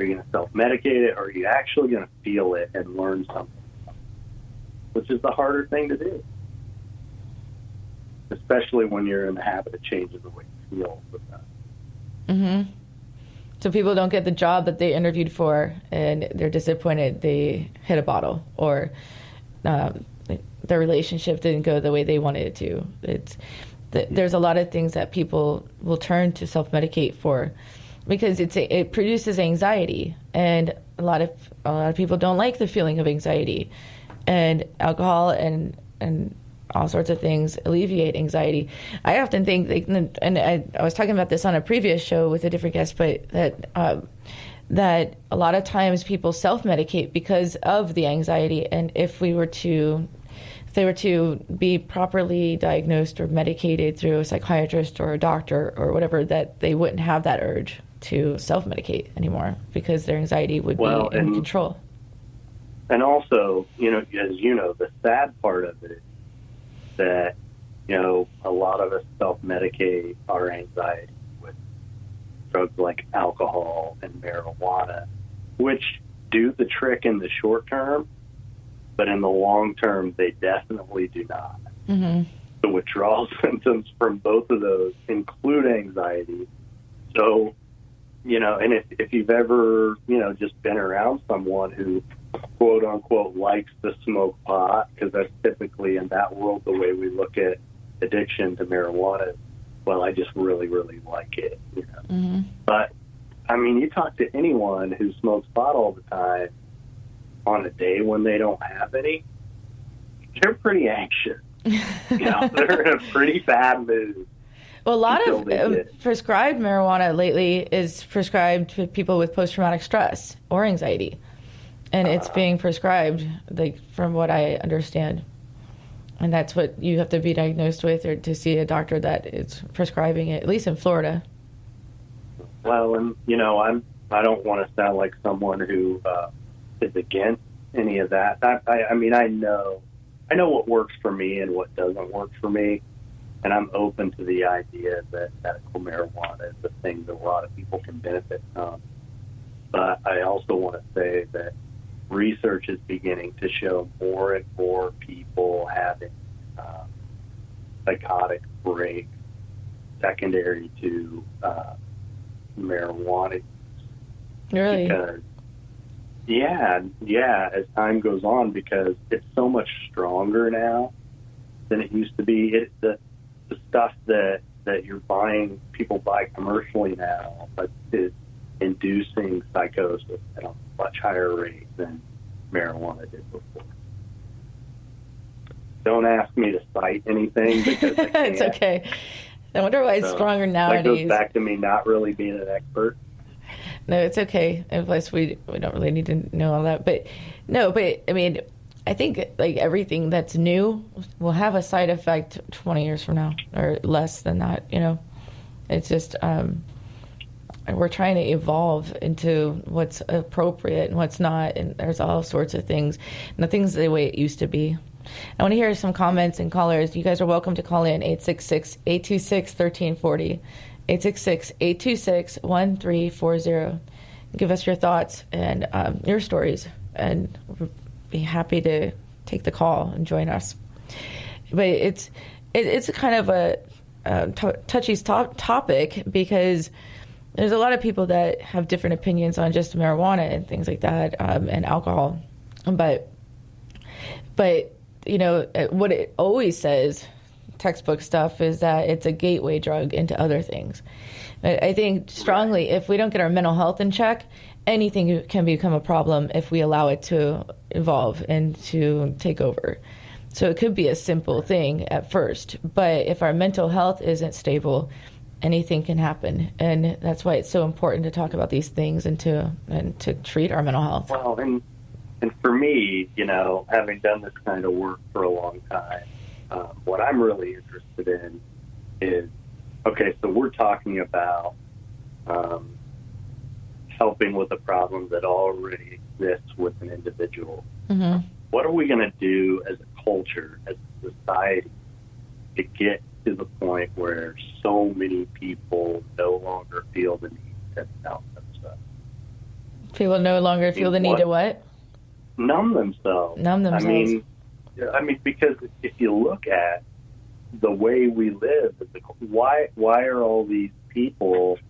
Are you going to self-medicate it, or are you actually going to feel it and learn something? Which is the harder thing to do, especially when you're in the habit of changing the way you feel with that. Mm-hmm. So people don't get the job that they interviewed for, and they're disappointed they hit a bottle, or their relationship didn't go the way they wanted it to. There's a lot of things that people will turn to self-medicate for, because it produces anxiety, and a lot of people don't like the feeling of anxiety, and alcohol and all sorts of things alleviate anxiety. I often think, and I was talking about this on a previous show with a different guest, but that a lot of times people self-medicate because of the anxiety, and if they were to be properly diagnosed or medicated through a psychiatrist or a doctor or whatever, that they wouldn't have that urge to self-medicate anymore, because their anxiety would be in control. And also, as you know, the sad part of it, that, a lot of us self-medicate our anxiety with drugs like alcohol and marijuana, which do the trick in the short term, but in the long term, they definitely do not. Mm-hmm. The withdrawal symptoms from both of those include anxiety. So, and if you've ever, just been around someone who, quote unquote, likes to smoke pot, because that's typically in that world the way we look at addiction to marijuana. Well, I just really, really like it. Mm-hmm. But you talk to anyone who smokes pot all the time on a day when they don't have any, they're pretty anxious. They're in a pretty bad mood. Well, a lot of prescribed marijuana lately is prescribed to people with post-traumatic stress or anxiety. And it's being prescribed, from what I understand. And that's what you have to be diagnosed with, or to see a doctor that is prescribing it, at least in Florida. Well, and, I don't want to sound like someone who is against any of that. I know what works for me and what doesn't work for me. And I'm open to the idea that medical marijuana is a thing that a lot of people can benefit from. But I also want to say that research is beginning to show more and more people having psychotic breaks secondary to marijuana. Really? Because, as time goes on, because it's so much stronger now than it used to be. The stuff that you're buying, people buy commercially now, but is inducing psychosis at a much higher rate than marijuana did before. Don't ask me to cite anything, because I can't. It's okay. I wonder why it's stronger nowadays. That goes back to me not really being an expert. No, it's okay. And plus, we don't really need to know all that. But I think everything that's new will have a side effect 20 years from now, or less than that. It's just we're trying to evolve into what's appropriate and what's not, and there's all sorts of things. Nothing's the way it used to be. I want to hear some comments and callers. You guys are welcome to call in 866-826-1340, 866-826-1340. Give us your thoughts and your stories, and we'll be happy to take the call and join us. But it's a kind of a touchy topic, because there's a lot of people that have different opinions on just marijuana and things like that, and alcohol. But what it always says, textbook stuff, is that it's a gateway drug into other things. I think strongly, if we don't get our mental health in check, anything can become a problem if we allow it to evolve and to take over. So it could be a simple thing at first, but if our mental health isn't stable, anything can happen. And that's why it's so important to talk about these things and to treat our mental health. Well, and for me, having done this kind of work for a long time, what I'm really interested in is, okay, so we're talking about helping with a problem that already exists with an individual. Mm-hmm. What are we going to do as a culture, as a society, to get to the point where so many people no longer feel the need to help themselves? People no longer feel the need to what? Numb themselves. Numb themselves. I mean, because if you look at the way we live, why are all these people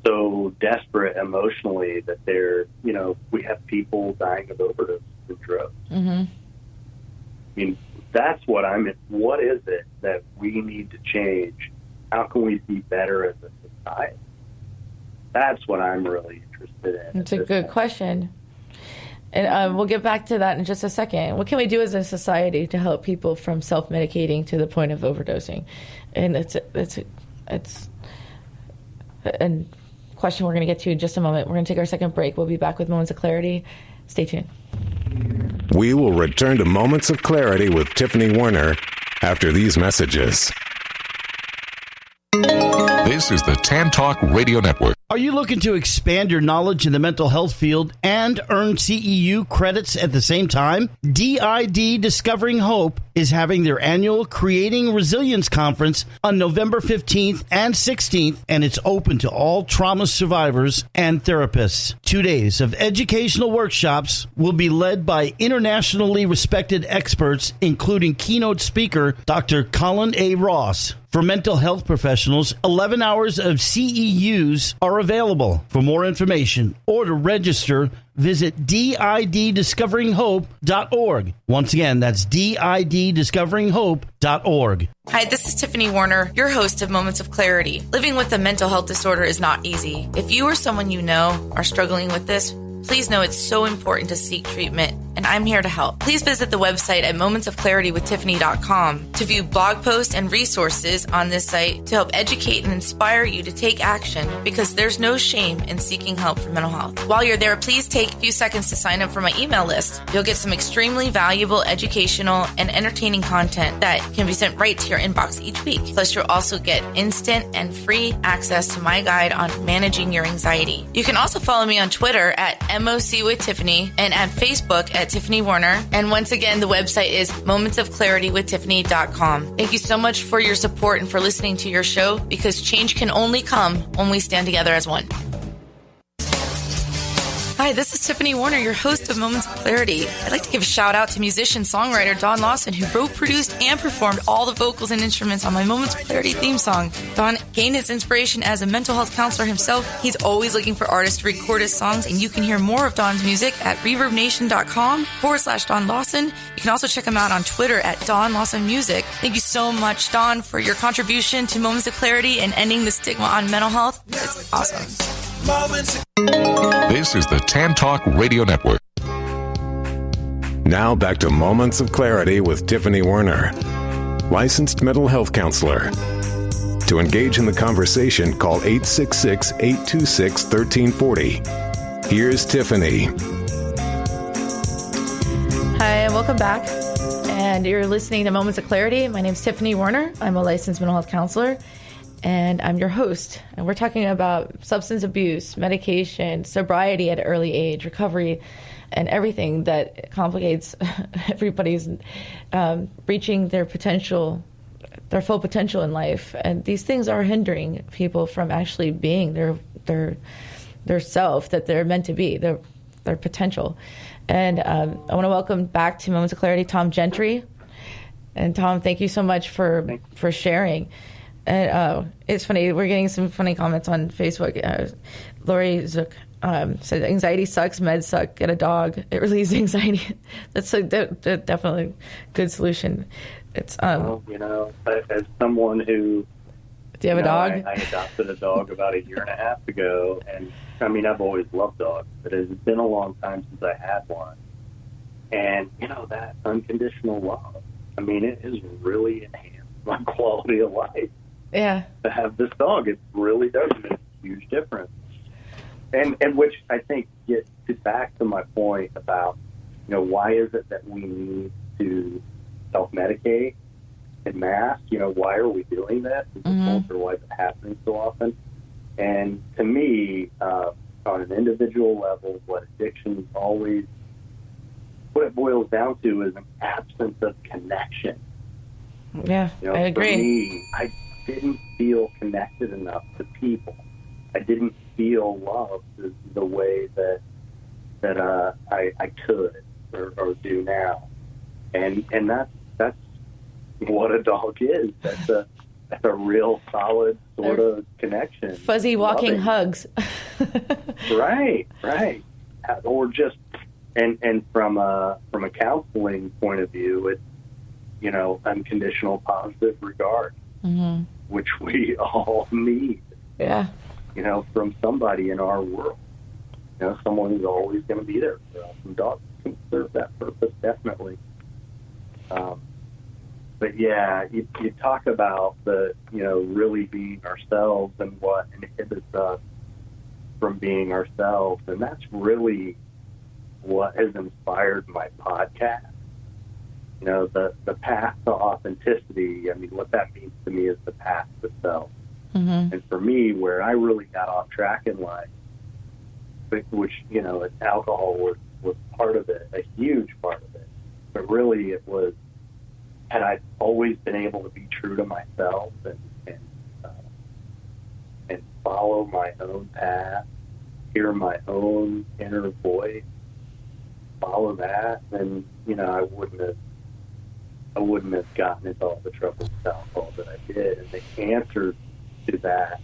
so desperate emotionally that they're, we have people dying of overdose and drugs? Mm-hmm. I mean, that's what what is it that we need to change? How can we be better as a society? That's what I'm really interested in. It's a good question. And we'll get back to that in just a second. What can we do as a society to help people from self-medicating to the point of overdosing? And it's a question we're going to get to in just a moment. We're going to take our second break. We'll be back with Moments of Clarity. Stay tuned. We will return to Moments of Clarity with Tiffany Warner after these messages. This is the Tan Talk Radio Network. Are you looking to expand your knowledge in the mental health field and earn CEU credits at the same time? DID Discovering Hope is having their annual Creating Resilience Conference on November 15th and 16th, and it's open to all trauma survivors and therapists. 2 days of educational workshops will be led by internationally respected experts, including keynote speaker Dr. Colin A. Ross. For mental health professionals, 11 hours of CEUs are available. For more information or to register, visit diddiscoveringhope.org. Once again, that's diddiscoveringhope.org. Hi, this is Tiffany Warner, your host of Moments of Clarity. Living with a mental health disorder is not easy. If you or someone you know are struggling with this, please know it's so important to seek treatment, and I'm here to help. Please visit the website at momentsofclaritywithtiffany.com to view blog posts and resources on this site to help educate and inspire you to take action, because there's no shame in seeking help for mental health. While you're there, please take a few seconds to sign up for my email list. You'll get some extremely valuable educational and entertaining content that can be sent right to your inbox each week. Plus, you'll also get instant and free access to my guide on managing your anxiety. You can also follow me on Twitter at MOC with Tiffany and at Facebook at Tiffany Warner. And once again, the website is momentsofclaritywithtiffany.com. Thank you so much for your support and for listening to your show, because change can only come when we stand together as one. Hi, this is Tiffany Warner, your host of Moments of Clarity. I'd like to give a shout out to musician-songwriter Don Lawson, who wrote, produced, and performed all the vocals and instruments on my Moments of Clarity theme song. Don gained his inspiration as a mental health counselor himself. He's always looking for artists to record his songs, and you can hear more of Don's music at reverbnation.com/Don Lawson. You can also check him out on Twitter at Don Lawson Music. Thank you so much, Don, for your contribution to Moments of Clarity and ending the stigma on mental health. It's awesome. This is the Tan Talk Radio Network. Now back to Moments of Clarity with Tiffany Warner, licensed mental health counselor. To engage in the conversation, call 866-826-1340. Here's Tiffany. Hi, and welcome back. And you're listening to Moments of Clarity. My name's Tiffany Warner. I'm a licensed mental health counselor, and I'm your host. And we're talking about substance abuse, medication, sobriety at an early age, recovery, and everything that complicates everybody's reaching their potential, their full potential in life. And these things are hindering people from actually being their self that they're meant to be, their potential. And I want to welcome back to Moments of Clarity, Tom Gentry. And Tom, thank you so much for sharing. And it's funny, we're getting some funny comments on Facebook. Lori Zook said, anxiety sucks, meds suck, get a dog. It relieves anxiety. That's definitely a good solution. It's as someone who... Do you have a dog? I adopted a dog about 1.5 years ago, and I mean, I've always loved dogs, but it's been a long time since I had one. And, that unconditional love, I mean, it has really enhanced my quality of life. Yeah. To have this dog, it really does make a huge difference. And which I think gets back to my point about, why is it that we need to self-medicate en masse? Why are we doing that? Or why is it happening so often? And to me, on an individual level, what addiction is always, what it boils down to is an absence of connection. Yeah, I agree. For me, I didn't feel connected enough to people. I didn't feel loved the way that that I could or do now, and that's what a dog is. That's a real solid sort of connection. Fuzzy walking hugs. Right. Or just and from a counseling point of view, it's unconditional positive regard, mm-hmm. which we all need. Yeah. From somebody in our world. Someone who's always going to be there for us. And dogs can serve that purpose, definitely. But yeah, you talk about the, really being ourselves and what inhibits us from being ourselves. And that's really what has inspired my podcast. The path to authenticity. I mean, what that means to me is the path to self. Mm-hmm. And for me, where I really got off track in life, which, alcohol was part of it, a huge part of it. But really it was, had I always been able to be true to myself and follow my own path, hear my own inner voice, follow that, then, I wouldn't have gotten into all the trouble with alcohol that I did. And the answer to that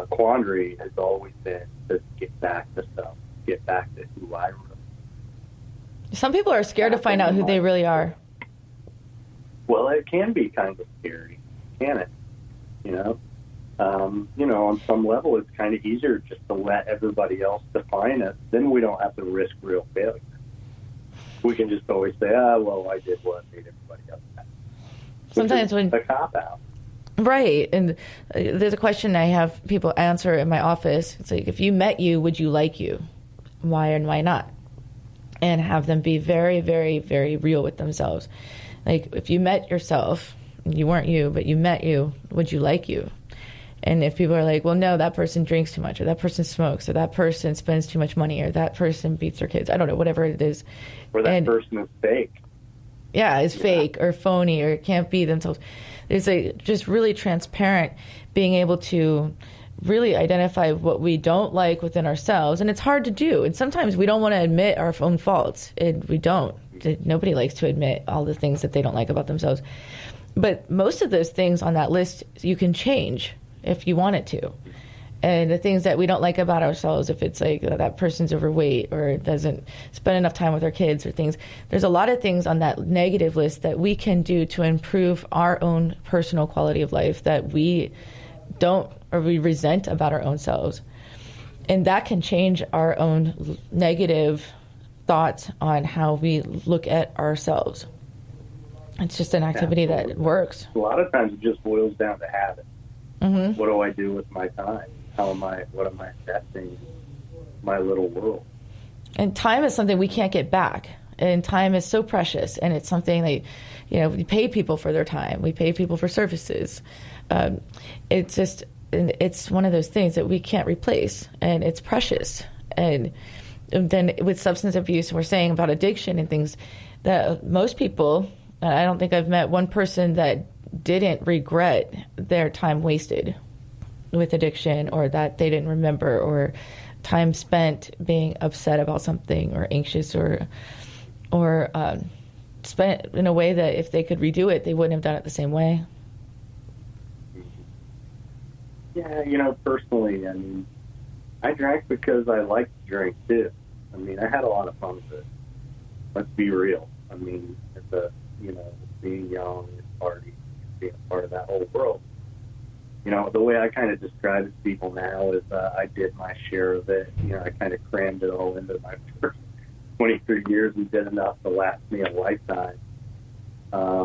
quandary has always been to get back to self, get back to who I really am. Some people are scared to find out who they really are. Well, it can be kind of scary, can it? On some level, it's kind of easier just to let everybody else define us. Then we don't have to risk real failure. We can just always say, well, I did what made everybody else happy. Sometimes when a cop-out. Right. And there's a question I have people answer in my office. It's like, if you met you, would you like you? Why and why not? And have them be very, very, very real with themselves. Like, if you met yourself, you weren't you, but you met you, would you like you? And if people are like, well, no, that person drinks too much, or that person smokes, or that person spends too much money, or that person beats their kids, I don't know, whatever it is. Or that person is fake. Yeah, is fake or phony or can't be themselves. There's just really transparent, being able to really identify what we don't like within ourselves. And it's hard to do. And sometimes we don't want to admit our own faults. We don't. Nobody likes to admit all the things that they don't like about themselves. But most of those things on that list you can change if you wanted to. And the things that we don't like about ourselves, if it's like that person's overweight or doesn't spend enough time with their kids or things, there's a lot of things on that negative list that we can do to improve our own personal quality of life that we don't or we resent about our own selves. And that can change our own negative thoughts on how we look at ourselves. It's just an activity that works. A lot of times it just boils down to habit. Mm-hmm. What do I do with my time? What am I investing in my little world? And time is something we can't get back. And time is so precious. And it's something that, we pay people for their time. We pay people for services. It's one of those things that we can't replace. And it's precious. And then with substance abuse, we're saying about addiction and things that most people, I don't think I've met one person that didn't regret their time wasted with addiction, or that they didn't remember, or time spent being upset about something or anxious, or spent in a way that if they could redo it, they wouldn't have done it the same way. Yeah, personally, I drank because I liked to drink too. I had a lot of fun with it. Let's be real. Being young and party, being a part of that whole world. The way I kind of describe it to people now is I did my share of it. I kind of crammed it all into my first 23 years and did enough to last me a lifetime,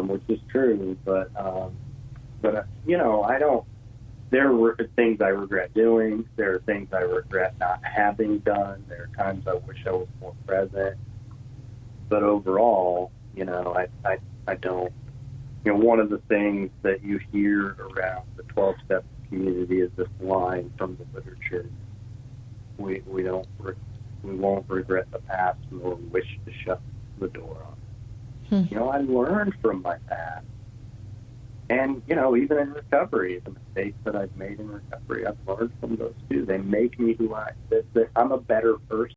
which is true. But I don't. There were things I regret doing. There are things I regret not having done. There are times I wish I was more present. But overall, I don't. One of the things that you hear around the 12-step community is this line from the literature: we won't regret the past nor wish to shut the door on it. I learned from my past, and even in recovery, the mistakes that I've made in recovery, I've learned from those too. They make me who I'm a better person